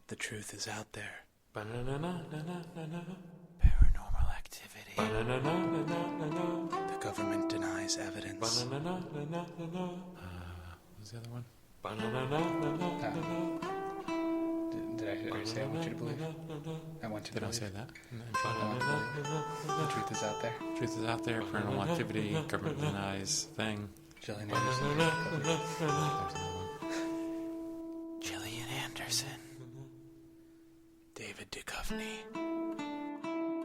The truth is out there. Ba-na-na-na-na-na-na. Paranormal activity. Ba-na-na-na-na-na-na. The government denies evidence. Ba-na-na-na-na-na-na. What was the other one? Ba-na-na-na-na-na-na. Did I say I want you to believe? I want you to Did I believe. say that? The truth is out there. Truth is out there. Paranormal activity. Government denies thing. Gillian Anderson. There's another one. Gillian Anderson. David Duchovny. I don't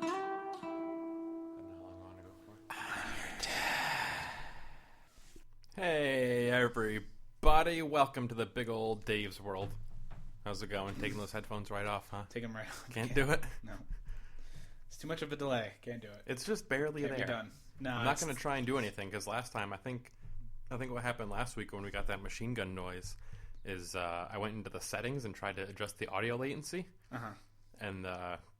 know how long I want to go for. I'm your dad. Hey, everybody. Welcome to the big old Dave's world. How's it going? Taking those headphones right off, huh? Take him right off. Can't do it? No. It's too much of a delay. Can't do it. It's just barely Can't there. be done. No, I'm not going to try and do anything because last time I think what happened last week when we got that machine gun noise is I went into the settings and tried to adjust the audio latency. Uh-huh. And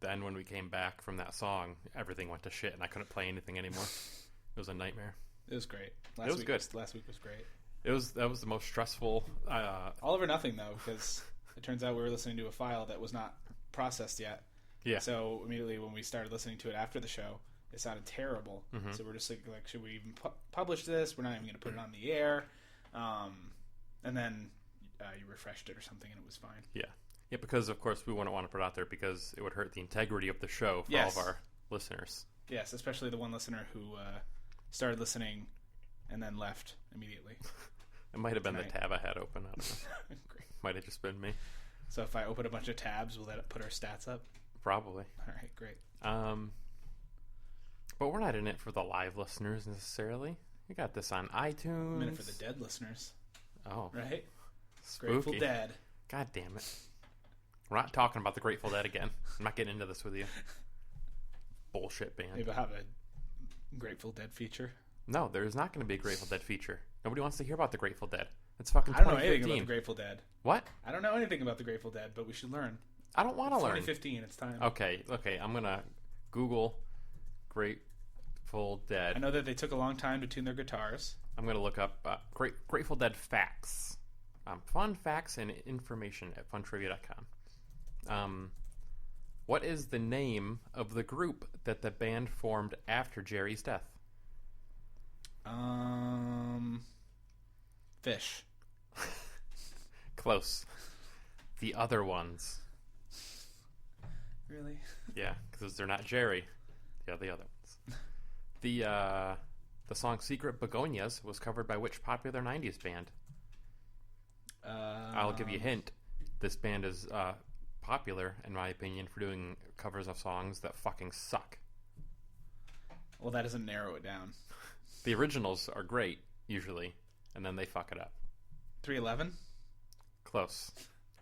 then when we came back from that song, everything went to shit and I couldn't play anything anymore. It was a nightmare. It was great. It was good. Last week was great. That was the most stressful. All over nothing, though, because it turns out we were listening to a file that was not processed yet. Yeah. So immediately when we started listening to it after the show, it sounded terrible. Mm-hmm. So we're just like should we even publish this? We're not even going to put it on the air. And then you refreshed it or something, and it was fine. Yeah. Yeah, because of course we wouldn't want to put it out there because it would hurt the integrity of the show for all of our listeners. Yes, especially the one listener who started listening and then left immediately. It might have been Tonight. the tab I had open. I don't know. Great. Might have just been me. So if I open a bunch of tabs, will that put our stats up? Probably. All right, great. But we're not in it for the live listeners necessarily. We got this on iTunes. I'm in it for the dead listeners, Oh, right? spooky. Grateful Dead. God damn it. We're not talking about the Grateful Dead again. I'm not getting into this with you. Bullshit band. Maybe I'll have a Grateful Dead feature. No, there's not going to be a Grateful Dead feature. Nobody wants to hear about the Grateful Dead. It's fucking I don't know 2015. anything about the Grateful Dead. What? I don't know anything about the Grateful Dead, but we should learn. I don't want to It's learn. 2015, it's time. Okay. I'm going to Google Grateful Dead. I know that they took a long time to tune their guitars. I'm going to look up Grateful Dead facts. Fun facts and information at funtrivia.com. What is the name of the group that the band formed after Jerry's death? Fish. Close. The Other Ones. Really? Yeah, because they're not Jerry. They're the other ones. The song Secret Begonias was covered by which popular 90s band? I'll give you a hint. This band is popular, in my opinion, for doing covers of songs that fucking suck. Well, that doesn't narrow it down. The originals are great, usually, and then they fuck it up. 311? Close.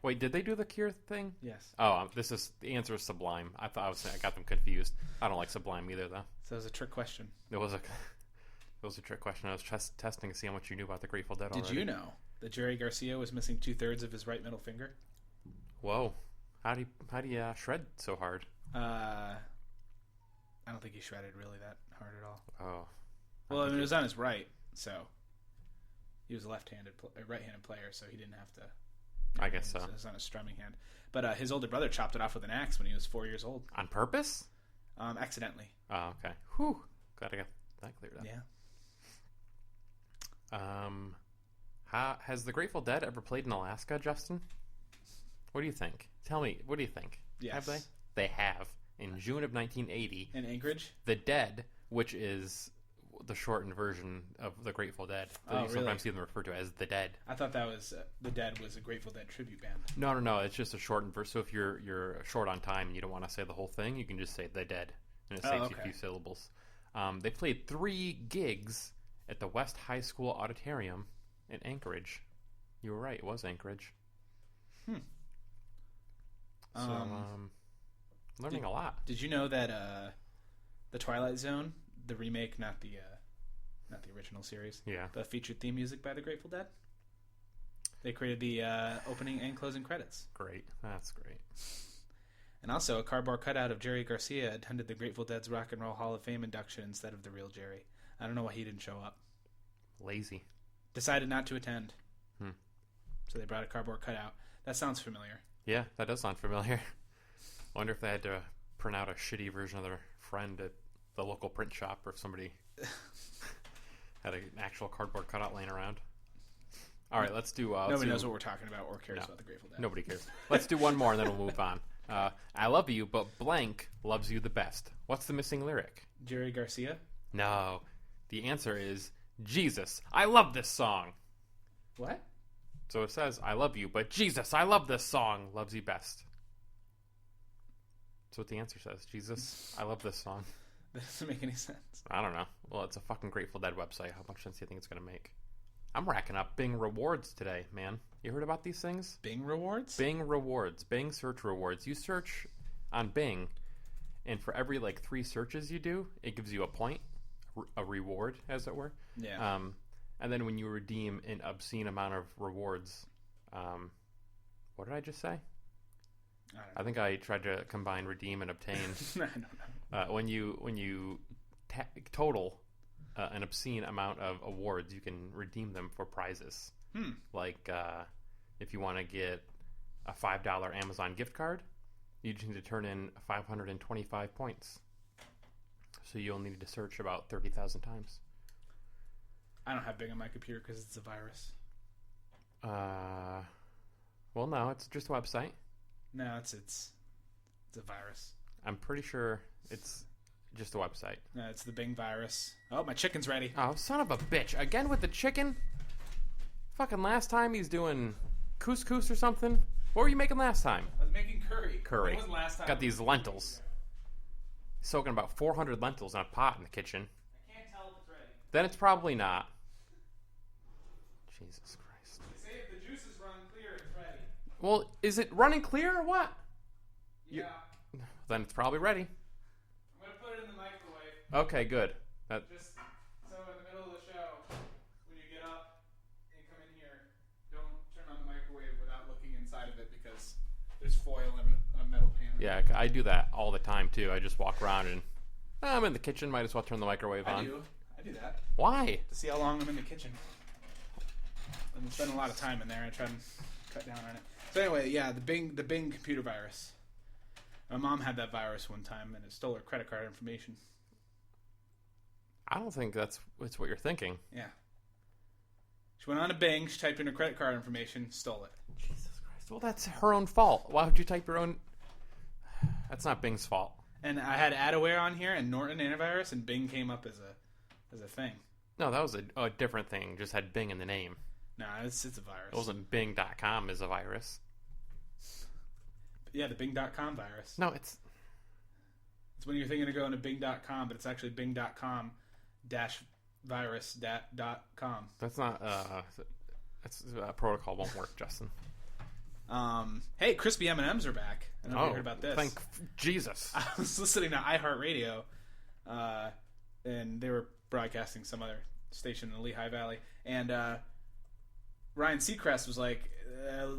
Wait, did they do the Cure thing? Yes. Oh, the answer is Sublime. I got them confused. I don't like Sublime either, though. So it was a trick question. It was a trick question. I was testing to see how much you knew about the Grateful Dead already. Did you know that Jerry Garcia was missing 2/3 of his right middle finger? Whoa. How do you shred so hard? I don't think he shredded really that hard at all. Oh. Well, I mean, it was on his right, so he was a right-handed player, so he didn't have to. I guess so. It was on his strumming hand. But his older brother chopped it off with an axe when he was 4 years old. On purpose? Accidentally. Oh, okay. Whew. Glad I got that cleared up. Yeah. Has the Grateful Dead ever played in Alaska, Justin? What do you think? Tell me, what do you think? Yes. Have they? They have. In June of 1980, In Anchorage? The Dead, which is the shortened version of the Grateful Dead. Oh, You sometimes really? see them referred to as The Dead. I thought that was the Dead was a Grateful Dead tribute band. No. It's just a shortened version. So if you're short on time and you don't want to say the whole thing, you can just say The Dead, and it saves you a few syllables. They played 3 gigs at the West High School Auditorium in Anchorage. You were right. It was Anchorage. So, learning a lot. Did you know that the Twilight Zone, the remake, not the original series, Yeah. but featured theme music by the Grateful Dead? They created the opening and closing credits. Great. That's great. And also, a cardboard cutout of Jerry Garcia attended the Grateful Dead's Rock and Roll Hall of Fame induction instead of the real Jerry. I don't know why he didn't show up. Lazy. Decided not to attend. Hmm. So they brought a cardboard cutout. That sounds familiar. Yeah, that does sound familiar. I wonder if they had to print out a shitty version of their friend at the local print shop, or if somebody had an actual cardboard cutout laying around. All right, let's do... Nobody knows what we're talking about or cares about the Grateful Dead. Nobody cares. Let's do one more and then we'll move on. I love you, but blank loves you the best. What's the missing lyric? Jerry Garcia? No. The answer is, Jesus, I love this song. What? So it says, I love you, but Jesus, I love this song, loves you best. That's what the answer says. Jesus, I love this song. That doesn't make any sense. I don't know. Well, it's a fucking Grateful Dead website. How much sense do you think it's going to make? I'm racking up Bing rewards today, man. You heard about these things? Bing rewards? Bing rewards. Bing search rewards. You search on Bing, and for every, 3 searches you do, it gives you a point, a reward, as it were. Yeah. And then when you redeem an obscene amount of rewards, what did I just say? I think I tried to combine redeem and obtain. I don't know. When you total an obscene amount of awards, you can redeem them for prizes. Like if you want to get a $5 Amazon gift card, you just need to turn in 525 points. So you'll need to search about 30,000 times. I don't have Bing on my computer because it's a virus. Well, no, it's just a website. No, it's a virus. I'm pretty sure it's just a website. No, it's the Bing virus. Oh, my chicken's ready. Oh, son of a bitch. Again with the chicken? Fucking last time he's doing couscous or something. What were you making last time? I was making curry. Curry. What was last time? Got these lentils. Soaking about 400 lentils in a pot in the kitchen. I can't tell if it's ready. Then it's probably not. Jesus Christ. They say if the juices run clear, it's ready. Well, is it running clear or what? Yeah. Then it's probably ready. I'm going to put it in the microwave. Okay, good. Just so in the middle of the show, when you get up and come in here, don't turn on the microwave without looking inside of it because there's foil in a metal pan. Yeah, I do that all the time too. I just walk around and I'm in the kitchen. Might as well turn the microwave on. I do that. Why? To see how long I'm in the kitchen. And I spend a lot of time in there. I try and cut down on it. So anyway, yeah, the Bing computer virus. My mom had that virus one time, and it stole her credit card information. I don't think that's what you're thinking. Yeah. She went on to Bing, she typed in her credit card information, stole it. Jesus Christ. Well, that's her own fault. Why would you type your own... That's not Bing's fault. And I had Adaware on here and Norton Antivirus, and Bing came up as a thing. No, that was a different thing. Just had Bing in the name. No, it's a virus. It wasn't Bing.com as a virus. Yeah, the Bing.com virus. No, it's when you're thinking of going to Bing.com, but it's actually Bing.com -virus.com. That's not that's protocol won't work, Justin. Hey, crispy M&Ms are back. I don't know if you heard about this. Thank Jesus. I was listening to iHeartRadio, and they were broadcasting some other station in the Lehigh Valley, and Ryan Seacrest was like,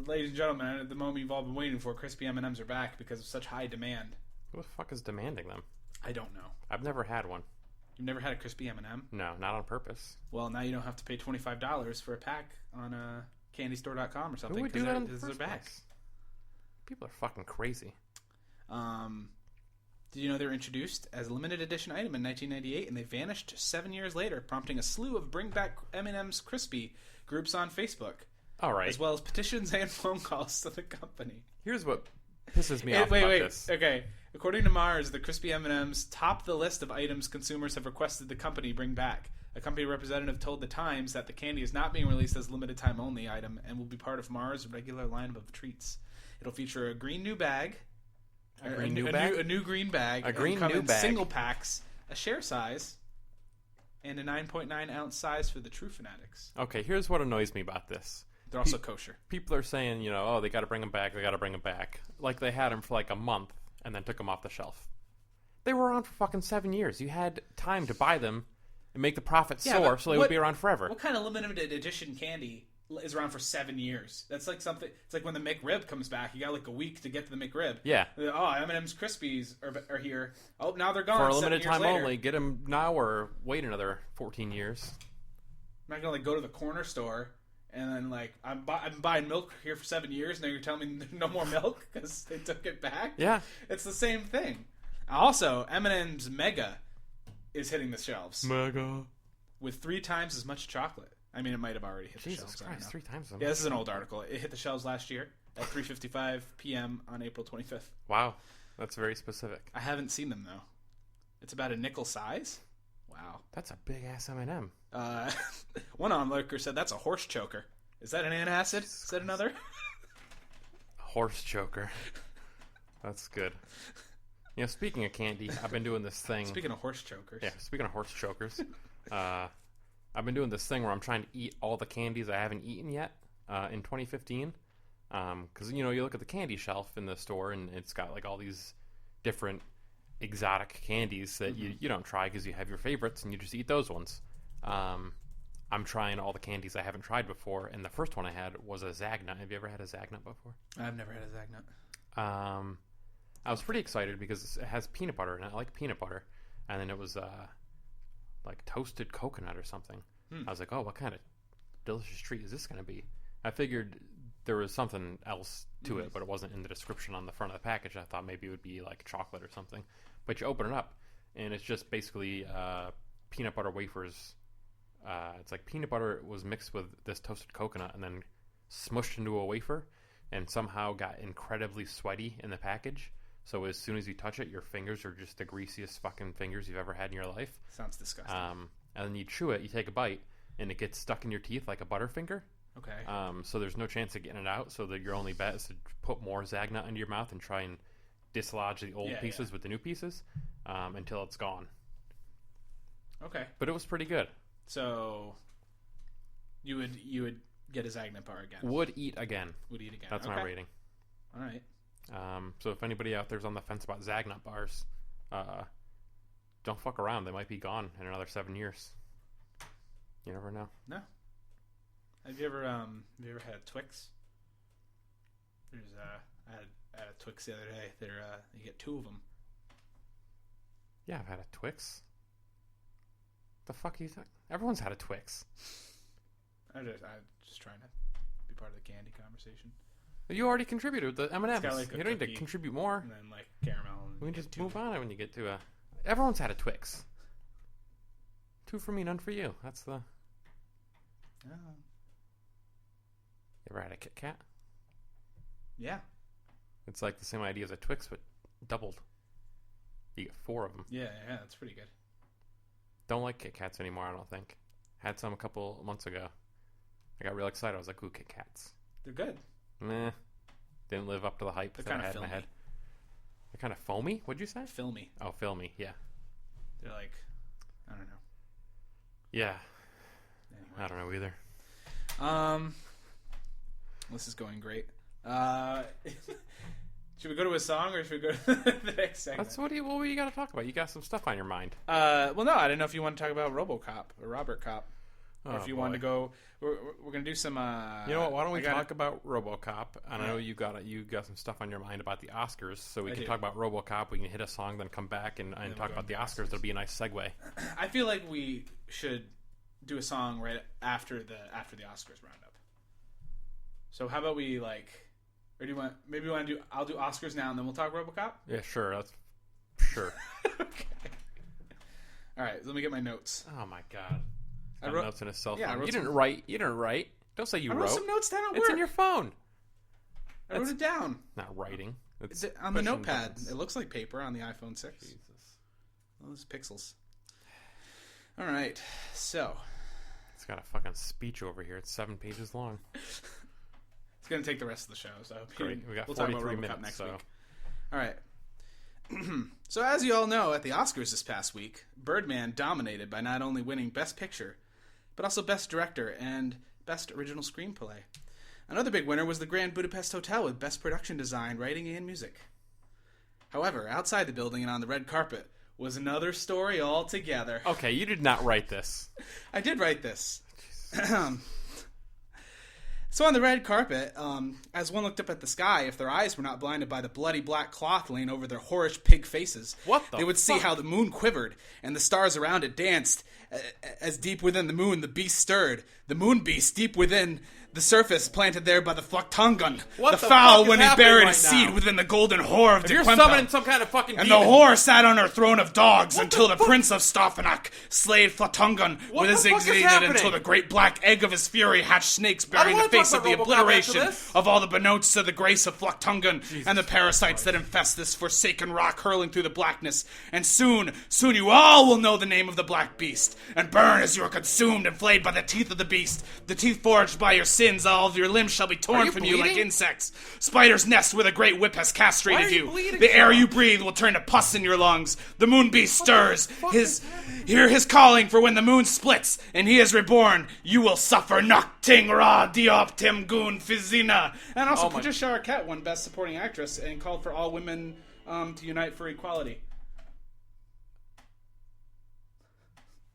ladies and gentlemen, at the moment you've all been waiting for, crispy M&Ms are back because of such high demand. Who the fuck is demanding them? I don't know. I've never had one. You've never had a crispy M&M? No, not on purpose. Well, now you don't have to pay $25 for a pack on candystore.com or something. Who would do that in the first first back. place? People are fucking crazy. Did you know they were introduced as a limited edition item in 1998, and they vanished 7 years later, prompting a slew of Bring Back M&M's Crispy groups on Facebook. All right. As well as petitions and phone calls to the company. Here's what pisses me off about this. Okay. According to Mars, the Crispy M&Ms top the list of items consumers have requested the company bring back. A company representative told The Times that the candy is not being released as a limited time only item and will be part of Mars' regular lineup of treats. It'll feature a green new bag. A new green bag. A green come new in bag. Single packs, a share size, and a 9.9 ounce size for the true fanatics. Okay, here's what annoys me about this. They're also kosher. People are saying, they got to bring them back. They got to bring them back. Like they had them for like a month and then took them off the shelf. They were around for fucking 7 years. You had time to buy them and make the profit soar so they would be around forever. What kind of limited edition candy is around for 7 years? That's like something. It's like when the McRib comes back. You got like a week to get to the McRib. Yeah. Oh, M&M's Krispies are here. Oh, now they're gone. For a limited 7 years time later. only. Get them now or wait another 14 years. I'm not gonna go to the corner store And then, like, I've been buying milk here for 7 years. Now you're telling me there's no more milk because they took it back? Yeah. It's the same thing. Also, M&M's Mega is hitting the shelves. Mega. With 3 times as much chocolate. I mean, it might have already hit the shelves. Jesus Christ, 3 times as much. Yeah, this is an old article. It hit the shelves last year at 3:55 p.m. on April 25th. Wow. That's very specific. I haven't seen them, though. It's about a nickel size. Wow. That's a big-ass M&M. One onlooker said that's a horse choker. Is that an antacid? Is that another? Horse choker. That's good. You know, speaking of candy, I've been doing this thing. Speaking of horse chokers. Yeah, speaking of horse chokers. I've been doing this thing where I'm trying to eat all the candies I haven't eaten yet in 2015. Because, you know, you look at the candy shelf in the store and it's got like all these different exotic candies that you don't try because you have your favorites and you just eat those ones. I'm trying all the candies I haven't tried before, and the first one I had was a Zagnut. Have you ever had a Zagnut before? I've never had a Zagnut. I was pretty excited because it has peanut butter, and I like peanut butter. And then it was like toasted coconut or something. I was like, oh, what kind of delicious treat is this going to be? I figured there was something else to it, but it wasn't in the description on the front of the package. I thought maybe it would be like chocolate or something. But you open it up, and it's just basically peanut butter wafers. It's like peanut butter was mixed with this toasted coconut and then smushed into a wafer and somehow got incredibly sweaty in the package. So as soon as you touch it, your fingers are just the greasiest fucking fingers you've ever had in your life. Sounds disgusting. And then you chew it, you take a bite, and it gets stuck in your teeth like a Butterfinger. Okay. So there's no chance of getting it out, so that your only bet is to put more Zagnut into your mouth and try and dislodge the old pieces with the new pieces until it's gone. Okay. But it was pretty good. So you would get a Zagnut bar again? Would eat again. Would eat again. That's my rating. All right. So if anybody out there's on the fence about Zagnut bars, don't fuck around. They might be gone in another 7 years. You never know. No. Have you ever had Twix? There's I had a Twix the other day. You get 2 of them. Yeah, I've had a Twix. The fuck are you talking? Everyone's had a Twix. I'm just trying to be part of the candy conversation. You already contributed with the M&Ms. Like you don't need to contribute more. And then like caramel. And we can just move on when you get to a... Everyone's had a Twix. 2 for me, none for you. That's the... Oh. You ever had a Kit Kat? Yeah. It's like the same idea as a Twix, but doubled. You get 4 of them. Yeah, that's pretty good. Don't like Kit Kats anymore, I don't think. Had some a couple months ago. I got real excited. I was like, ooh, Kit Kats. They're good. Meh. Didn't live up to the hype that I had in my head. They're kind of foamy? What'd you say? Filmy. Oh, filmy, yeah. They're like, I don't know. Yeah. Anyway. I don't know either. This is going great. Should we go to a song or should we go to the next segment? That's what do you got to talk about? You got some stuff on your mind. Well, no, I didn't know if you want to talk about RoboCop or Robert Cop. Or if you want to go, we're going to do some... you know what, why don't we talk about RoboCop? And I know you got some stuff on your mind about the Oscars, so we can talk about RoboCop, we can hit a song, then come back and talk about the Oscars. It'll be a nice segue. I feel like we should do a song right after the Oscars roundup. So how about we like... Or do you want... Maybe you want to do... I'll do Oscars now and then we'll talk RoboCop? Yeah, sure. That's... Sure. Okay. All right, let me get my notes. Oh, my God. I wrote notes in his cell phone. Yeah, You didn't write. Don't say you wrote. I wrote some notes down at work. It's in your phone. I wrote it down. Not writing. It's on the notepad. Buttons. It looks like paper on the iPhone 6. Jesus. Those pixels. All right, so... It's got a fucking speech over here. It's 7 pages long. It's going to take the rest of the show, so... Great. We got we'll 43 talk about RoboCop minutes next so. week. All right. So as you all know, at the Oscars this past week, Birdman dominated by not only winning Best Picture, but also Best Director and Best Original Screenplay. Another big winner was the Grand Budapest Hotel with Best Production Design, Writing, and Music. However, outside the building and on the red carpet was another story altogether. Okay, you did not write this. I did write this. So on the red carpet, as one looked up at the sky, if their eyes were not blinded by the bloody black cloth laying over their whorish pig faces, they would see how the moon quivered and the stars around it danced. As deep within the moon the beast stirred, the moon beast deep within The surface planted there by the Floctungun, What the the fowl fuck is when he happening buried right his seed now? within the golden whore of If you're Dequempel. summoning some kind of fucking And the demon. whore sat on her throne of dogs What until the the fuck? prince of Stoffanak slayed Floctungun What with his the fuck is exceeded happening? until the great black egg of his fury hatched snakes I don't bearing the wanna talk face of about the RoboCop after obliteration this. of all the benotes of the grace of Floctungun and the parasites that infest this forsaken rock hurling through the blackness. And soon you all will know the name of the black beast and burn as you are consumed and flayed by the teeth of the beast. The teeth forged by your sins, all of your limbs shall be torn you from you like bleeding? insects. Spider's nest where the great whip has castrated Why are you you. bleeding The so air much? you breathe will turn to pus in your lungs. The moon beast stirs. is Hear his calling, for when the moon splits and he is reborn, you will suffer nocting ra dioptim goon fizina. And also, Oh my- Patricia Arquette won Best Supporting Actress and called for all women to unite for equality.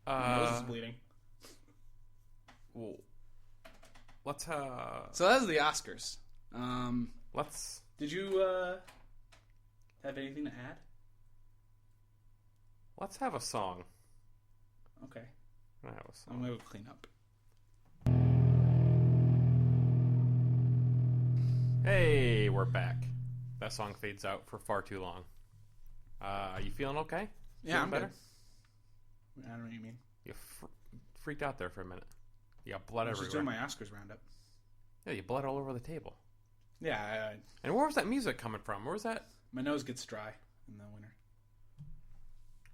My nose is bleeding. Well, let's So that was the Oscars. let's Did you have anything to add? let's have a song. Okay, I have a song. I'm gonna go clean up. Hey, we're back. That song fades out for far too long. You feeling okay? Yeah, Feeling I'm better. good. I don't know what you mean. You freaked out there for a minute. You got blood I was just doing everywhere. my Oscars roundup. Yeah, you bled all over the table. Yeah, And where was that music coming from? Where was that? my nose gets dry in the winter.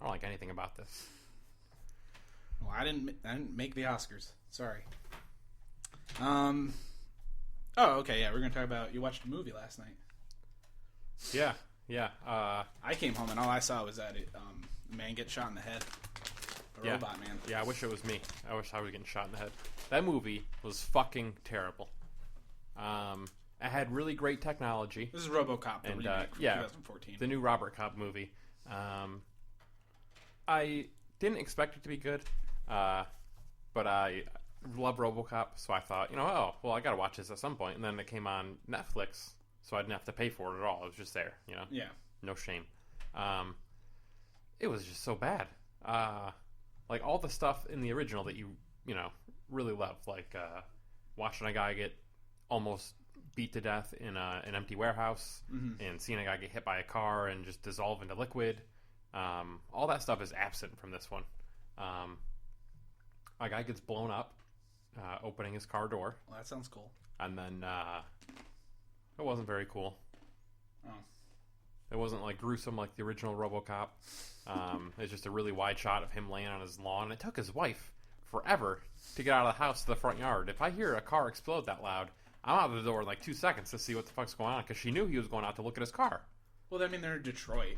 I don't like anything about this. Well, I didn't make the Oscars. Sorry. Oh, okay. Yeah, we're gonna talk about. You watched a movie last night. Yeah. I came home and all I saw was that a man get shot in the head. A Yeah. robot man. Yeah, I wish it was me. I wish I was getting shot in the head. That movie was fucking terrible. It had really great technology. This is RoboCop, the And, remake from yeah, 2014. The new Robert Cobb movie. I didn't expect it to be good, but I love RoboCop, so I thought, I gotta watch this at some point. And then it came on Netflix, so I didn't have to pay for it at all. It was just there, Yeah. no shame. It was just so bad. Like all the stuff in the original that you really love, like watching a guy get almost beat to death in an empty warehouse, and seeing a guy get hit by a car and just dissolve into liquid. All that stuff is absent from this one. A guy gets blown up opening his car door, Well, that sounds cool. and then it wasn't very cool. Oh. It wasn't like gruesome like the original RoboCop. It's just a really wide shot of him laying on his lawn. It took his wife forever to get out of the house to the front yard. If I hear a car explode that loud, I'm out of the door in like 2 seconds to see what the fuck's going on, because she knew he was going out to look at his car. Well, I mean, they're in Detroit.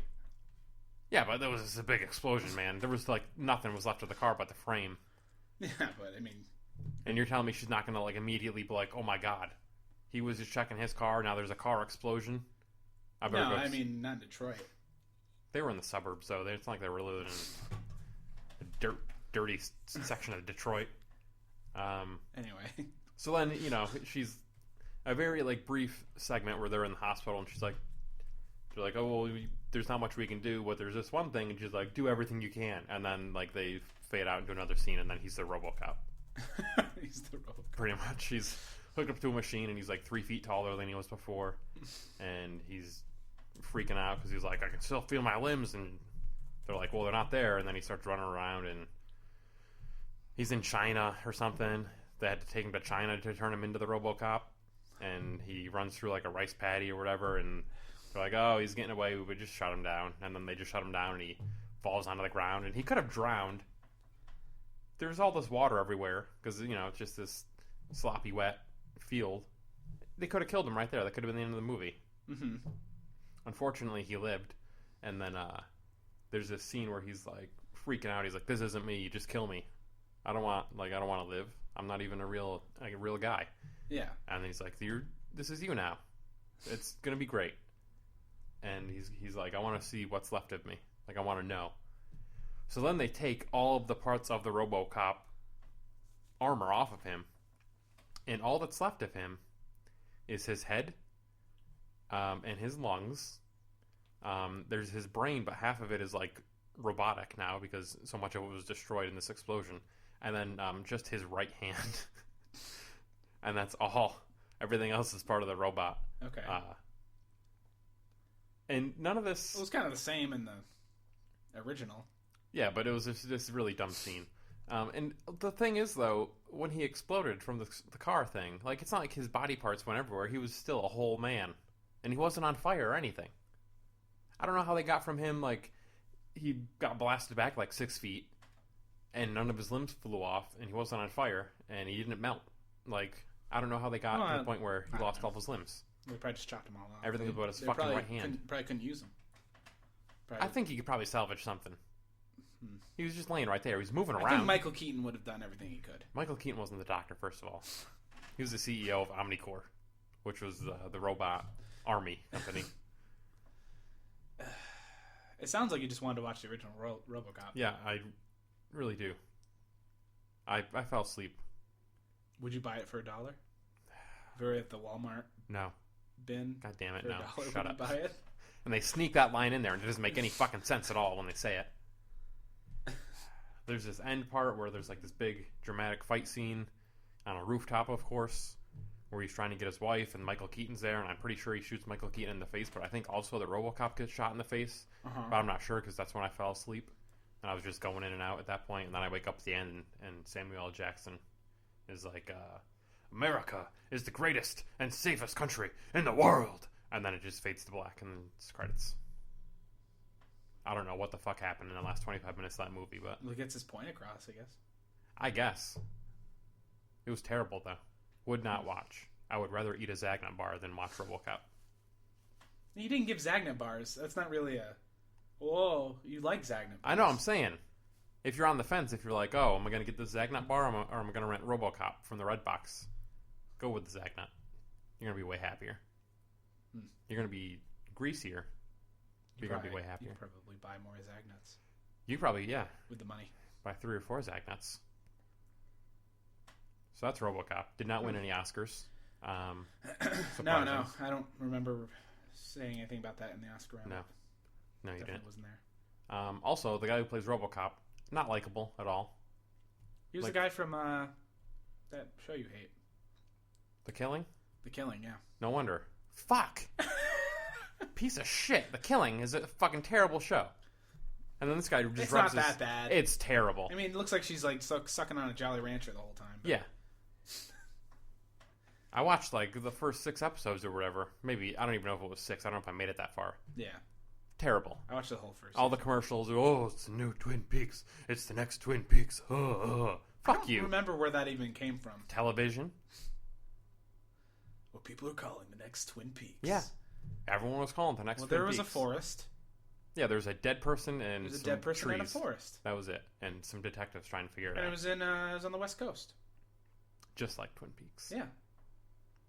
Yeah, but there was just a big explosion, man. There was like nothing was left of the car but the frame. Yeah, but I mean, And you're telling me she's not gonna like immediately be like, "Oh my god, he was just checking his car. Now there's a car explosion." I better no, go. I mean, not in Detroit. They were in the suburbs, though. It's not like they were living in a dirty section of Detroit. Anyway. So then, she's a very like brief segment where they're in the hospital, and they're like, "Oh, well, there's not much we can do, but there's this one thing," and she's like, "Do everything you can," and then like they fade out into another scene, and then he's the RoboCop. He's the RoboCop. Pretty much, he's hooked up to a machine, and he's like 3 feet taller than he was before, and he's freaking out because he's like, "I can still feel my limbs," and they're like, "Well, they're not there," and then he starts running around, and he's in China or something. They had to take him to China to turn him into the RoboCop, and he runs through like a rice paddy or whatever, and they're like, "Oh, he's getting away. We just shut him down," and then they just shut him down, and he falls onto the ground, and he could have drowned. There's all this water everywhere because it's just this sloppy, wet field. They could have killed him right there. That could have been the end of the movie. Mm-hmm. Unfortunately, he lived, and then there's this scene where he's like freaking out. He's like, "This isn't me. You just kill me. I don't want to live. I'm not even a real guy." Yeah. And then he's like, "This is you now. It's gonna be great." And he's like, "I want to see what's left of me. Like, I want to know." So then they take all of the parts of the RoboCop armor off of him, and all that's left of him is his head, and his lungs. There's his brain, but half of it is like robotic now because so much of it was destroyed in this explosion. And then just his right hand. and that's all. Everything else is part of the robot. Okay. And none of this... It was kind of the same in the original. Yeah, but it was just this really dumb scene. And the thing is, though, when he exploded from the car thing, like, it's not like his body parts went everywhere. He was still a whole man. And he wasn't on fire or anything. I don't know how they got from him, like, he got blasted back like 6 feet, and none of his limbs flew off, and he wasn't on fire, and he didn't melt. Like, I don't know how they got to the point where he lost all of his limbs. They probably just chopped them all off. Everything about his fucking right hand. Probably couldn't use them. I think he could probably salvage something. He was just laying right there. He was moving around. I think Michael Keaton would have done everything he could. Michael Keaton wasn't the doctor, first of all. He was the CEO of Omnicorp, which was the robot army company. It sounds like you just wanted to watch the original RoboCop. Yeah, I really do. I fell asleep. Would you buy it for $1? If we were at the Walmart No. bin. God damn it, for no. $1, Shut would up. you buy it? And they sneak that line in there, and it doesn't make any fucking sense at all when they say it. There's this end part where there's like this big dramatic fight scene on a rooftop, of course, where he's trying to get his wife, and Michael Keaton's there, and I'm pretty sure he shoots Michael Keaton in the face, but I think also the RoboCop gets shot in the face. But I'm not sure because that's when I fell asleep, and I was just going in and out at that point, and then I wake up at the end, and Samuel L. Jackson is like, America is the greatest and safest country in the world, and then it just fades to black, and then it's credits. I don't know what the fuck happened in the last 25 minutes of that movie, but... Well, he gets his point across, I guess. I guess. It was terrible, though. Would not watch. I would rather eat a Zagnut bar than watch RoboCop. You didn't give Zagnut bars. That's not really a... Whoa, you like Zagnut bars. I know, I'm saying. If you're on the fence, if you're like, oh, am I going to get the Zagnut bar or am I going to rent RoboCop from the Red Box? Go with the Zagnut. You're going to be way happier. You're going to be greasier. You're going to be way happier. You probably buy more Zagnuts. You probably, yeah. With the money. Buy 3 or 4 Zagnuts. So that's RoboCop. Did not win any Oscars. No, I don't remember saying anything about that in the Oscar round. No, you didn't. Wasn't there. Also, the guy who plays RoboCop, not likable at all. He was the guy from that show you hate. The Killing? The Killing, yeah. No wonder. Fuck! Piece of shit. The Killing is a fucking terrible show. And then this guy just rubs not that bad. It's terrible. I mean, it looks like she's like sucking on a Jolly Rancher the whole time. But... Yeah. I watched like the first 6 episodes or whatever. Maybe, I don't even know if it was 6. I don't know if I made it that far. Yeah. Terrible. I watched the whole first. All the commercials. Oh, it's the new Twin Peaks. It's the next Twin Peaks. Fuck you. I don't remember where that even came from. Television. What people are calling the next Twin Peaks. Yeah. Everyone was calling the next Twin Peaks. Well, there was a forest. Yeah, there was a dead person and There's a some dead person trees. in a forest. That was it. And some detectives trying to figure it and out. And it was on the West Coast. Just like Twin Peaks. Yeah.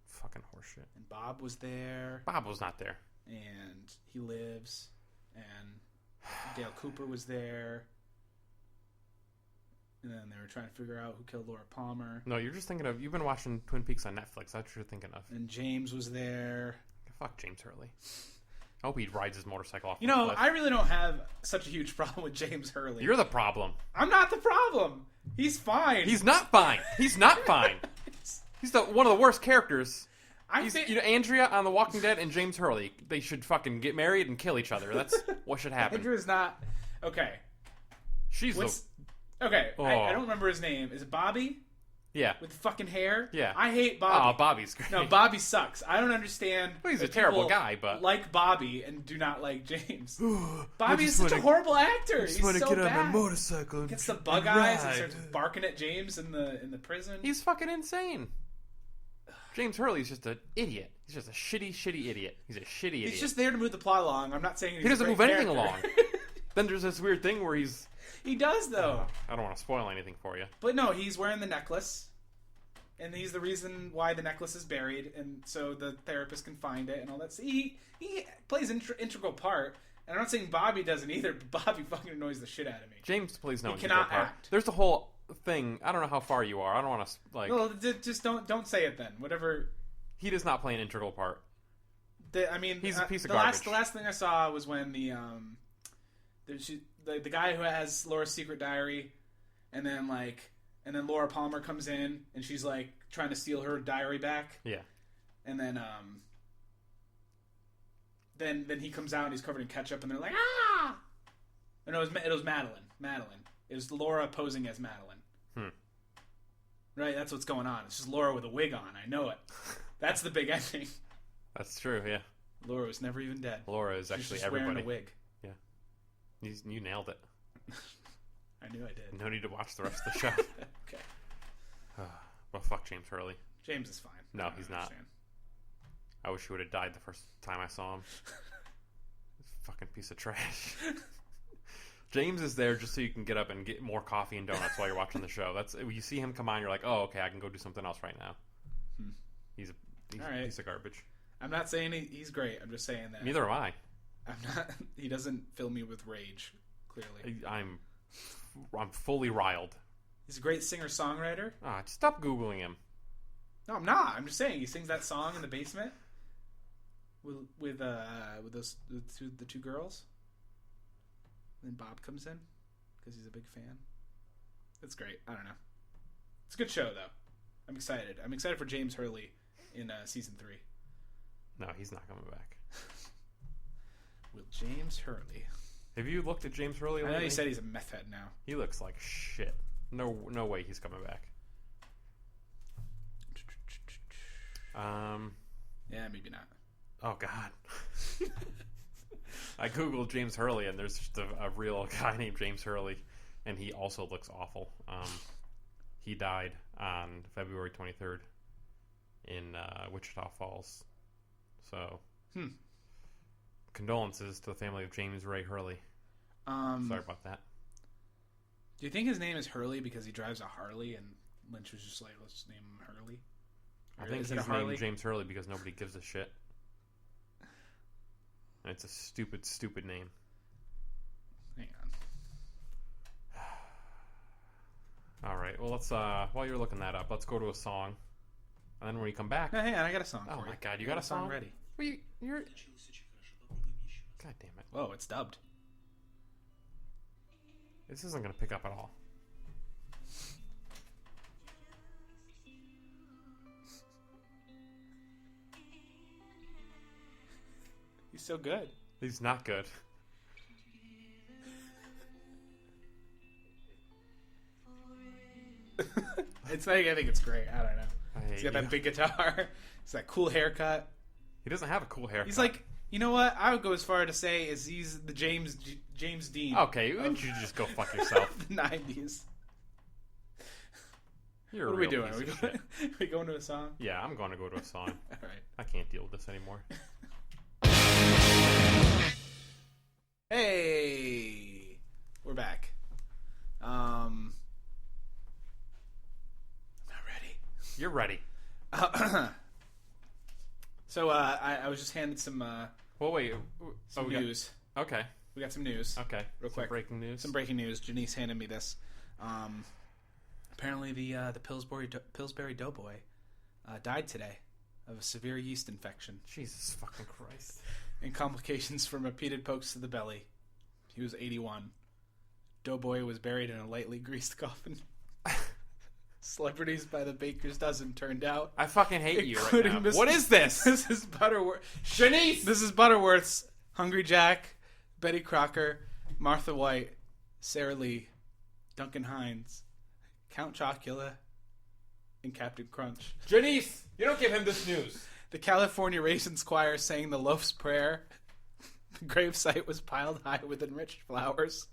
Fucking horseshit. And Bob was there. Bob was not there. And he lives. And Dale Cooper was there. And then they were trying to figure out who killed Laura Palmer. No, you're just thinking of... You've been watching Twin Peaks on Netflix. That's what you're thinking of. And James was there. Fuck James Hurley. I hope he rides his motorcycle off the cliff. I really don't have such a huge problem with James Hurley. You're the problem. I'm not the problem. He's fine. He's not fine. He's not fine. He's one of the worst characters. Andrea on The Walking Dead and James Hurley. They should fucking get married and kill each other. That's what should happen. Andrea's not... Okay. Okay, I don't remember his name. Is it Bobby? Yeah. With fucking hair? Yeah. I hate Bobby. Oh, Bobby's great. No, Bobby sucks. I don't understand. Well, he's a terrible guy, but... like Bobby and do not like James. Bobby is such a horrible actor. He's so bad. I just want to get on my motorcycle and gets the bug eyes and starts barking at James in the prison. He's fucking insane. James Hurley's just an idiot. He's just a shitty idiot. He's a shitty idiot. He's just there to move the plot along. I'm not saying he doesn't move anything along. Then there's this weird thing where he's... He does, though. I don't want to spoil anything for you. But no, he's wearing the necklace. And he's the reason why the necklace is buried. And so the therapist can find it and all that. So he plays an integral part. And I'm not saying Bobby doesn't either, but Bobby fucking annoys the shit out of me. James plays no integral cannot part. Act. There's the whole thing. I don't know how far you are. I don't want to, like... Well, just don't say it then. Whatever... He does not play an integral part. He's a piece of garbage. The last thing I saw was when the guy who has Laura's secret diary, and then And then Laura Palmer comes in, and she's like trying to steal her diary back. Yeah. And then then he comes out and he's covered in ketchup, and they're like, ah! And it was Madeline. It was Laura posing as Madeline. Right, that's what's going on. It's just Laura with a wig on. I know it. That's the big ending. That's true, yeah. Laura was never even dead. Laura is actually just everybody. Wearing a wig. Yeah. You nailed it. I knew I did. No need to watch the rest of the show. Okay. Well, fuck James Hurley. James is fine. No, he's not. I wish he would have died the first time I saw him. Fucking piece of trash. James is there just so you can get up and get more coffee and donuts while you're watching the show. That's you see him come on, you're like, oh, okay, I can go do something else right now. He's a piece of garbage. I'm not saying he's great. I'm just saying that. Neither am I. I'm not. He doesn't fill me with rage. Clearly, I'm fully riled. He's a great singer-songwriter. Stop Googling him. No, I'm not. I'm just saying he sings that song in the basement with the two girls. And then Bob comes in because he's a big fan. It's great. I don't know. It's a good show though. I'm excited. I'm excited for James Hurley in season 3. No, he's not coming back. Will James Hurley? Have you looked at James Hurley lately? I know he said he's a meth head now. He looks like shit. No way he's coming back. Yeah, maybe not. Oh God. I googled James Hurley, and there's just a real guy named James Hurley, and he also looks awful. He died on February 23rd in Wichita Falls. So, condolences to the family of James Ray Hurley. Sorry about that. Do you think his name is Hurley because he drives a Harley, and Lynch was just like, let's name him Hurley? I think he's named James Hurley because nobody gives a shit. And it's a stupid, stupid name. Hang on. All right. Well, let's while you're looking that up, let's go to a song, and then when you come back, no, hang on, I got a song. Oh for my you. God, you got a song ready? Well, you're. God damn it! Whoa, it's dubbed. This isn't gonna pick up at all. He's so good. He's not good. It's like, I think it's great. I don't know. He's got that big guitar. He's that cool haircut. He doesn't have a cool haircut. He's like, you know what? I would go as far to say is he's the James Dean. Okay, wouldn't you just go fuck yourself? The 90s. You're what are we doing? Are we going to a song? Yeah, I'm going to go to a song. All right. I can't deal with this anymore. Hey, we're back. I'm not ready. You're ready. So I was just handed some. Well, wait. Some news. Okay. We got some news. Okay. Real quick. Breaking news. Some breaking news. Janice handed me this. Apparently, the Pillsbury Doughboy died today of a severe yeast infection. Jesus fucking Christ. And complications from repeated pokes to the belly. He was 81. Doughboy was buried in a lightly greased coffin. Celebrities by the baker's dozen turned out. I fucking hate you right now. What is this? This is Butterworth. Shanice! This is Butterworth's Hungry Jack, Betty Crocker, Martha White, Sarah Lee, Duncan Hines, Count Chocula, and Captain Crunch. Janice! You don't give him this news. The California Raisins Choir sang the Loaf's Prayer. The gravesite was piled high with enriched flowers.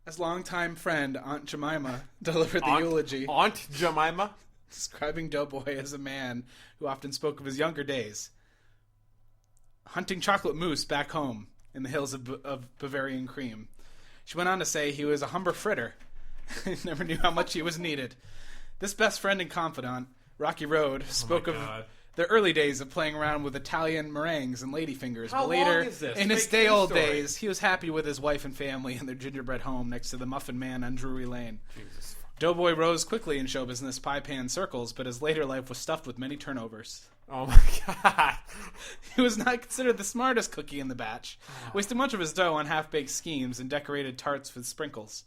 As longtime friend Aunt Jemima delivered the eulogy. Aunt Jemima? Describing Doughboy as a man who often spoke of his younger days. Hunting chocolate mousse back home in the hills of Bavarian cream. She went on to say he was a humber fritter. Never knew how much he was needed. This best friend and confidant, Rocky Road, spoke of the early days of playing around with Italian meringues and ladyfingers. How but later, long is this? in his day-old days, he was happy with his wife and family in their gingerbread home next to the Muffin Man on Drury Lane. Jesus. Doughboy rose quickly in show business pie pan circles, but his later life was stuffed with many turnovers. Oh my God. He was not considered the smartest cookie in the batch, wasting much of his dough on half-baked schemes and decorated tarts with sprinkles.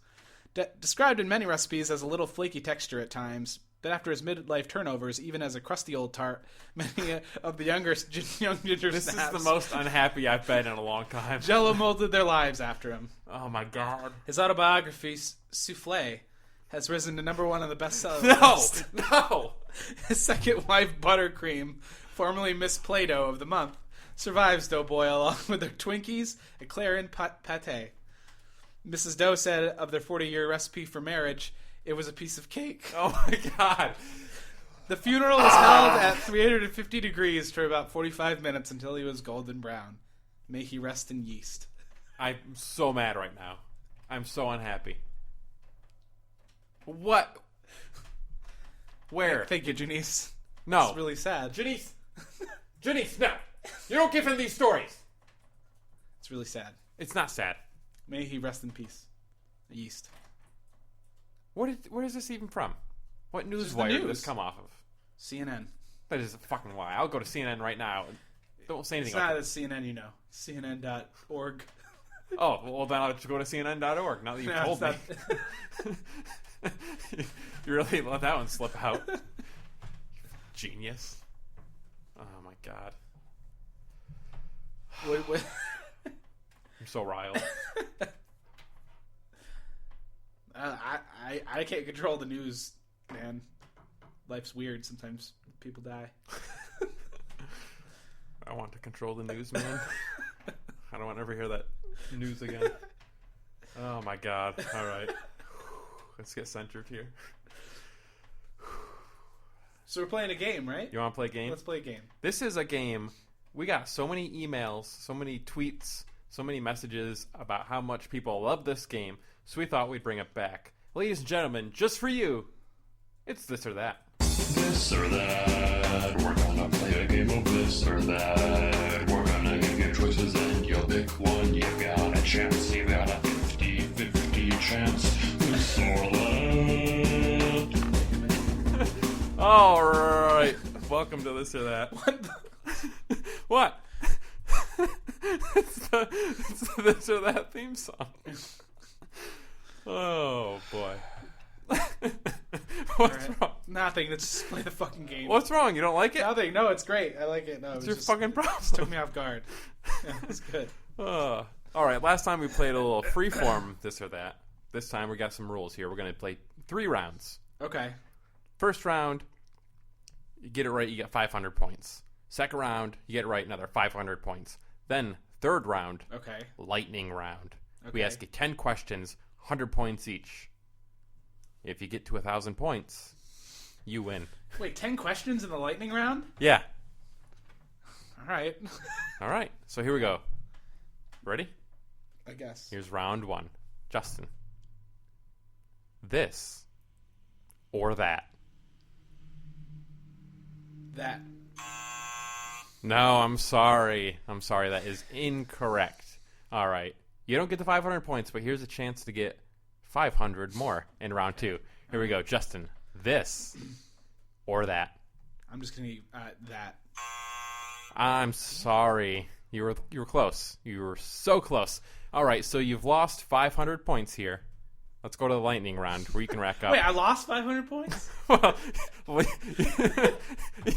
Described in many recipes as a little flaky texture at times, but after his midlife turnovers, even as a crusty old tart, many of the young ginger This snaps... is the most unhappy I've been in a long time. Jell-O molded their lives after him. Oh my god. His autobiography, Soufflé, has risen to number 1 on the bestseller list. No! His second wife, Buttercream, formerly Miss Play-Doh of the month, survives Doughboy along with their Twinkies, eclair, and pate. Mrs. Doe said of their 40-year recipe for marriage, it was a piece of cake. Oh my god. The funeral was held at 350 degrees for about 45 minutes until he was golden brown. May he rest in yeast. I'm so mad right now. I'm so unhappy. What? Where? Thank you, Janice. No. It's really sad. Janice, no. You don't give him these stories. It's really sad. It's not sad. May he rest in peace. Yeast. Where is this even from? What news is the wire did news. this come off of? CNN. That is a fucking lie. I'll go to CNN right now. Don't say anything. It's not a CNN, you know. CNN.org. Oh, well then I'll just go to CNN.org now that you've told me. You really let that one slip out. Genius. Oh my god. What? I'm so riled. I can't control the news, man. Life's weird. Sometimes people die. I want to control the news, man. I don't want to ever hear that news again. Oh my god. All right. Let's get centered here. So we're playing a game, right? You want to play a game? Let's play a game. This is a game. We got so many emails, so many tweets, so many messages about how much people love this game, so we thought we'd bring it back. Ladies and gentlemen, just for you, it's This or That. This or that, we're gonna play a game of this or that. We're gonna give you choices and you'll pick one. You got a chance, you got a 50-50 chance. This or that. Alright, welcome to This or That. What? It's the This or That theme song. Oh boy. What's wrong? Nothing. Let's just play the fucking game. What's wrong? You don't like it? Nothing. No, it's great. I like it. No, What's it your just, fucking problem? just took me off guard. Yeah, it's good. All right, last time we played a little freeform This or That. This time we got some rules here. We're going to play 3 rounds. Okay. First round, you get it right, you get 500 points. Second round, you get it right, another 500 points. Then third round, Okay. lightning round. Okay. We ask you 10 questions, 100 points each. If you get to 1,000 points, you win. Wait, 10 questions in the lightning round? Yeah. All right. All right. So here we go. Ready? I guess. Here's round 1. Justin. This or that? That. No, I'm sorry. That is incorrect. All right. You don't get the 500 points, but here's a chance to get 500 more in round 2. Here we go. Justin. This or that? I'm just going to eat that. I'm sorry. You were close. You were so close. All right, so you've lost 500 points here. Let's go to the lightning round where you can rack up. Wait, I lost 500 points? Well,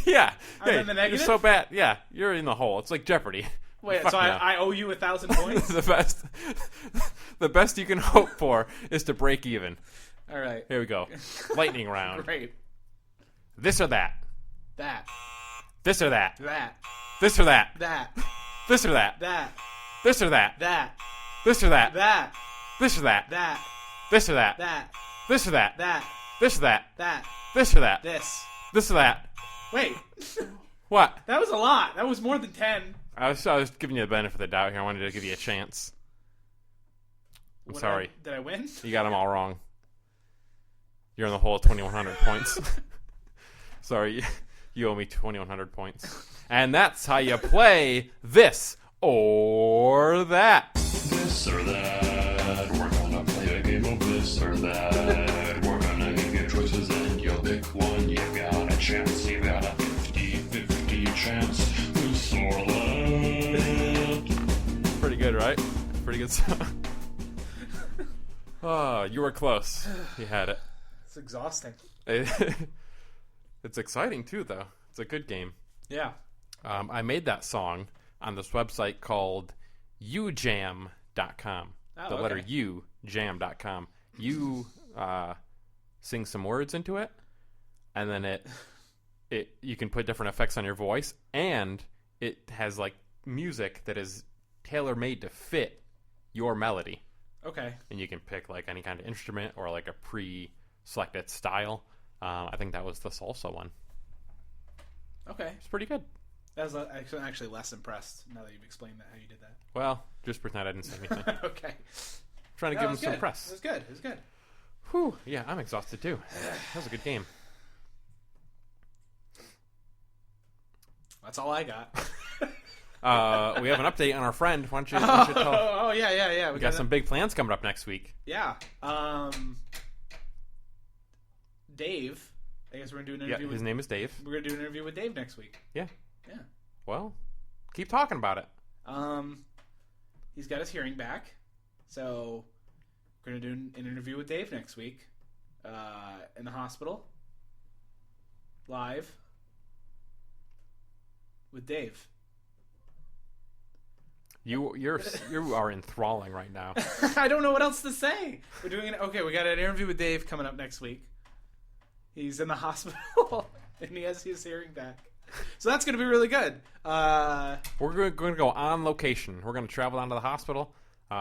yeah. I'm in the negative? You're so bad. Yeah, you're in the hole. It's like Jeopardy. Wait, Fuck so no. I owe you 1,000 points? the best you can hope for is to break even. All right. Here we go. Lightning round. Great. This or that? That. This or that? That. This or that? That. This or that? That. This or that? That. This or that? That. This or that? That. This or that? That. This or that? That. This or that? That. This or that? This. This or that? Wait. What? That was a lot. That was more than 10. I was giving you the benefit of the doubt here. I wanted to give you a chance. I'm sorry. Did I win? You got them all wrong. You're in the hole at 2,100 points. Sorry, you owe me 2,100 points. And that's how you play this or that. This or that, we're gonna play a game of this or that. We're gonna give you choices and you'll pick one. You got a chance, you got a 50-50 chance. This or that. Pretty good, right? Pretty good stuff. Oh, you were close. You had it. It's exhausting. It's exciting, too, though. It's a good game. Yeah. I made that song on this website called ujam.com. Oh, the letter U, jam.com. You sing some words into it, and then you can put different effects on your voice, and it has like music that is tailor-made to fit your melody. Okay. And you can pick like any kind of instrument or like a pre-selected style. I think that was the salsa one. Okay. It's pretty good. I'm actually less impressed now that you've explained how you did that. Well, just pretend I didn't say anything. Okay. Trying to give him some press. It was good. It was good. Whew. Yeah, I'm exhausted too. That was a good game. That's all I got. We have an update on our friend. Why don't you tell? Oh, yeah. We got some big plans coming up next week. Yeah. Dave. I guess we're going to do an interview his name is Dave. We're going to do an interview with Dave next week. Yeah. Yeah. Well, keep talking about it. He's got his hearing back. So we're going to do an interview with Dave next week. In the hospital. Live. With Dave. You are enthralling right now. I don't know what else to say. We're doing it. Okay, we got an interview with Dave coming up next week. He's in the hospital and he has his hearing back, so that's going to be really good. We're going to go on location. We're going to travel down to the hospital.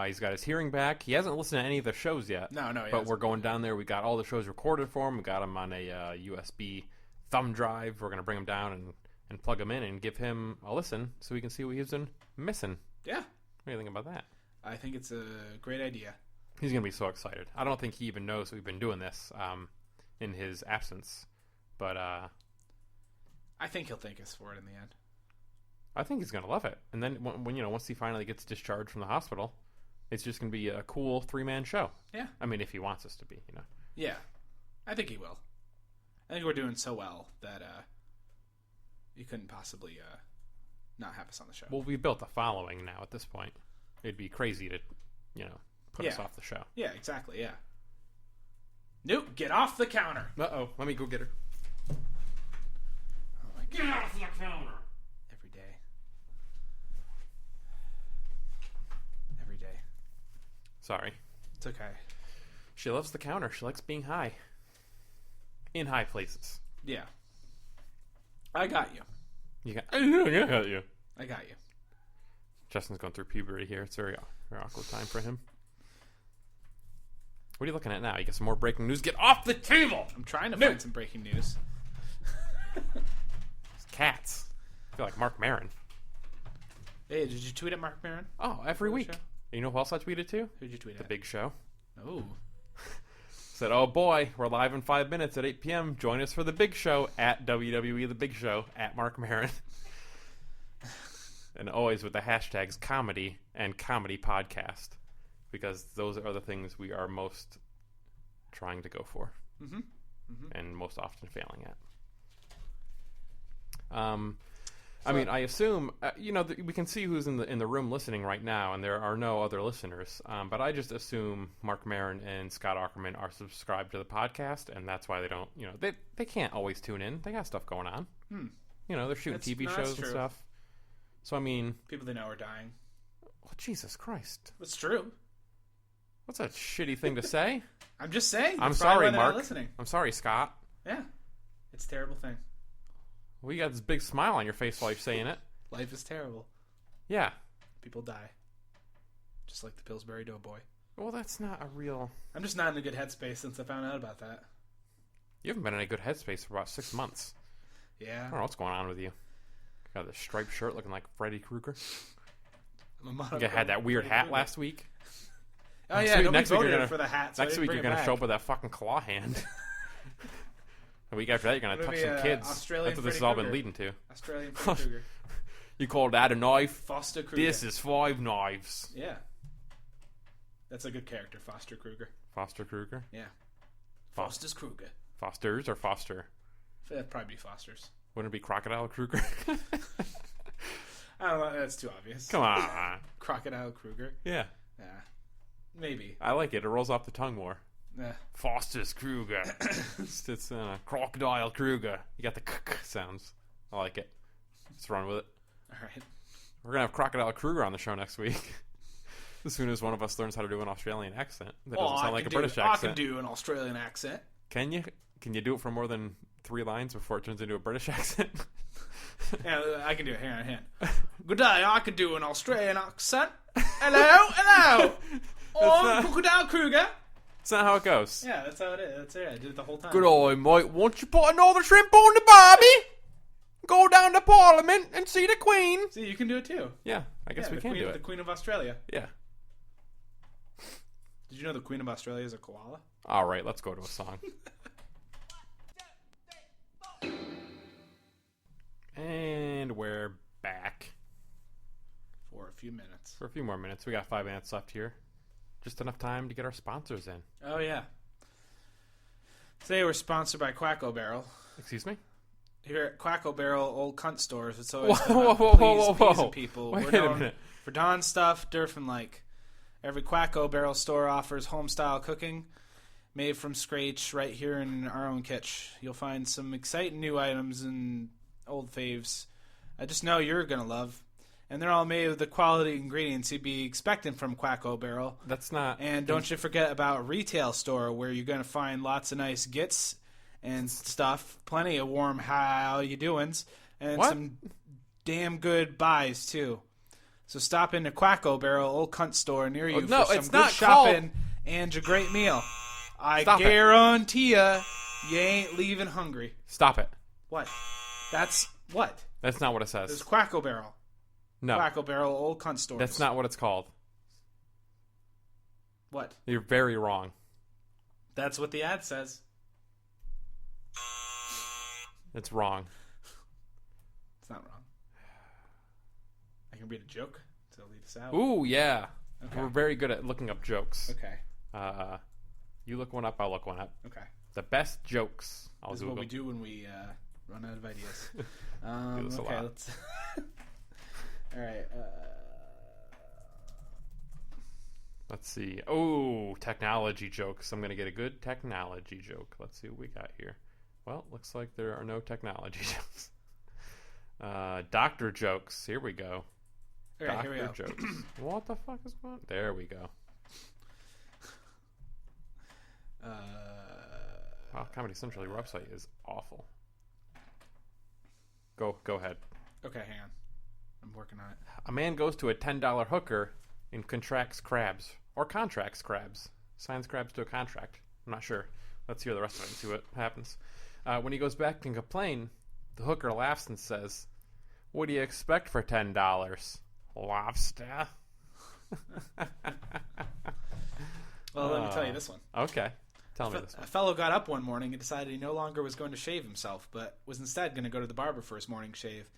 He's got his hearing back. He hasn't listened to any of the shows yet. No. But we're going down there. We got all the shows recorded for him. We got him on a USB thumb drive. We're going to bring him down and plug him in and give him a listen so we can see what he's been missing. Yeah. What do you think about that? I think it's a great idea. He's going to be so excited. I don't think he even knows we've been doing this in his absence. But I think he'll thank us for it in the end. I think he's going to love it. And then when once he finally gets discharged from the hospital, it's just going to be a cool 3-man show. Yeah. I mean, if he wants us to be, Yeah. I think he will. I think we're doing so well that you couldn't possibly not have us on the show. Well, we built a following now at this point. It'd be crazy to, put us off the show. Yeah, exactly, yeah. Nope, get off the counter. Uh-oh, let me go get her. Oh my God. Get off the counter. Every day. Every day. Sorry. It's okay. She loves the counter. She likes being high. In high places. Yeah. I got you. I got you. I got you. Justin's going through puberty here. It's a very awkward time for him. What are you looking at now? You got some more breaking news? Get off the table! I'm trying to find some breaking news. It's cats. I feel like Mark Maron. Hey, did you tweet at Mark Maron? Oh, every week. Show? You know who else I tweeted to? Who'd you tweet at? The Big Show. Oh. Said, oh boy, we're live in 5 minutes at 8 p.m. Join us for The Big Show at WWE The Big Show at Mark Maron. And always with the hashtags comedy and comedy podcast. Because those are the things we are most trying to go for. Mm-hmm. Mm-hmm. And most often failing at. I mean, I assume, we can see who's in the room listening right now, and there are no other listeners. But I just assume Mark Maron and Scott Aukerman are subscribed to the podcast, and that's why they don't, they can't always tune in. They got stuff going on. They're shooting TV shows and stuff. So, I mean... people they know are dying. Oh, Jesus Christ. It's true. What's a shitty thing to say? I'm just saying. I'm sorry, Mark. I'm sorry, Scott. Yeah. It's a terrible thing. Well, you got this big smile on your face while you're saying it. Life is terrible. Yeah. People die. Just like the Pillsbury Doughboy. Well, that's not a real... I'm just not in a good headspace since I found out about that. You haven't been in a good headspace for about 6 months. Yeah. I don't know what's going on with you. Got this striped shirt looking like Freddy Krueger. You had that weird hat last week. Oh, yeah. Next week you're gonna for the hat. So next week you're going to show up with that fucking claw hand. The week after that, you're going to touch some kids. That's what this has all been leading to. Australian Freddy Krueger. You call that a knife? Foster Kruger. This is 5 knives. Yeah. That's a good character, Foster Kruger. Foster Kruger? Yeah. Foster's Kruger. Fosters or Foster? That'd probably be Foster's. Wouldn't it be Crocodile Kruger? I don't know. That's too obvious. Come on. Crocodile Kruger. Yeah. Yeah. Maybe. I like it. It rolls off the tongue more. Yeah. Foster's Kruger. It's Crocodile Kruger. You got the k sounds. I like it. Let's run with it. All right. We're going to have Crocodile Kruger on the show next week. As soon as one of us learns how to do an Australian accent. That doesn't sound like a British accent. I can do an Australian accent. Can you? Can you do it for more than 3 lines before it turns into a British accent? Yeah, I can do it. Hang on. Good day, I can do an Australian accent. Hello. Crocodile Kruger. That's not how it goes. Yeah, that's how it is. That's it. I did it the whole time. Good eye, mate. Won't you put another shrimp on the barbie? Go down to Parliament and see the Queen. See, you can do it too. Yeah, I guess we can do it. The Queen of Australia. Yeah. Did you know the Queen of Australia is a koala? All right, let's go to a song. And we're back. For a few minutes. For a few more minutes. We got 5 minutes left here. Just enough time to get our sponsors in. Oh, yeah. Today we're sponsored by Quacko Barrel. Excuse me? Here at Quacko Barrel, old cunt stores. It's always whoa. pleasing people. Wait we're a known minute. for Don stuff, Durf and like. Every Quacko Barrel store offers home-style cooking made from scratch right here in our own kitchen. You'll find some exciting new items and old faves I just know you're going to love. And they're all made with the quality ingredients you'd be expecting from Quacko Barrel. That's not... And don't you forget about retail store where you're going to find lots of nice gits and stuff. Plenty of warm how you doings. And some damn good buys, too. So stop into Quacko Barrel, old cunt store near you for some good shopping and a great meal. I guarantee you ain't leaving hungry. Stop it. What? That's what? That's not what it says. It's Quacko Barrel. No. Quacko Barrel, old cunt stores. That's not what it's called. What? You're very wrong. That's what the ad says. It's wrong. It's not wrong. I can read a joke to lead us out. Ooh, yeah. Okay. We're very good at looking up jokes. Okay. You look one up, I'll look one up. Okay. The best jokes. This is what we do when we run out of ideas. Do this a lot. Let's... All right. Let's see. Oh, technology jokes. I'm going to get a good technology joke. Let's see what we got here. Well, looks like there are no technology jokes. Doctor jokes. Here we go. All right, Doctor here we go. jokes. What the fuck is going on? There we go. Wow, Comedy Central, your website is awful. Go ahead. Okay, hang on. I'm working on it. A man goes to a $10 hooker and contracts crabs. Or contracts crabs. Signs crabs to a contract. I'm not sure. Let's hear the rest of it and see what happens. When he goes back and complain, the hooker laughs and says, "What do you expect for $10? Lobster?" Well, let me tell you this one. Okay. Tell me this one. A fellow got up one morning and decided he no longer was going to shave himself, but was instead going to go to the barber for his morning shave.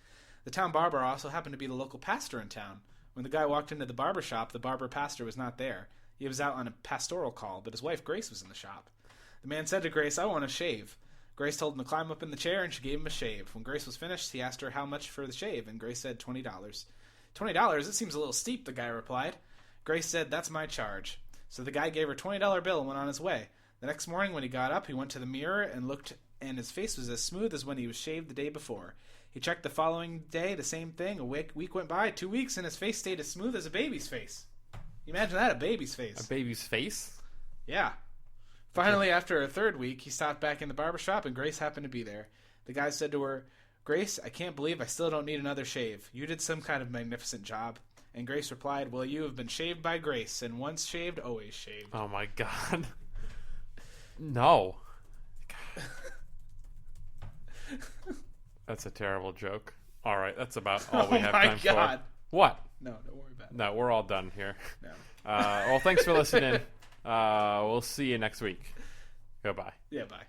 The town barber also happened to be the local pastor in town. When the guy walked into the barber shop, the barber pastor was not there. He was out on a pastoral call, but his wife Grace was in the shop. The man said to Grace, "I want a shave." Grace told him to climb up in the chair, and she gave him a shave. When Grace was finished, he asked her how much for the shave, and Grace said $20. $20? It seems a little steep, the guy replied. Grace said, "That's my charge." So the guy gave her a $20 bill and went on his way. The next morning when he got up, he went to the mirror and looked, and his face was as smooth as when he was shaved the day before. He checked the following day, the same thing. A week went by, 2 weeks, and his face stayed as smooth as a baby's face. You imagine that, a baby's face. A baby's face? Yeah. Finally, after a third week, he stopped back in the barber shop, and Grace happened to be there. The guy said to her, "Grace, I can't believe I still don't need another shave. You did some kind of magnificent job." And Grace replied, "Well, you have been shaved by Grace, and once shaved, always shaved." Oh my god. No. That's a terrible joke. All right, that's about all we have time for. Oh my god. What? No, don't worry about it. No, we're all done here. No. Well, thanks for listening. We'll see you next week. Goodbye. Yeah, bye.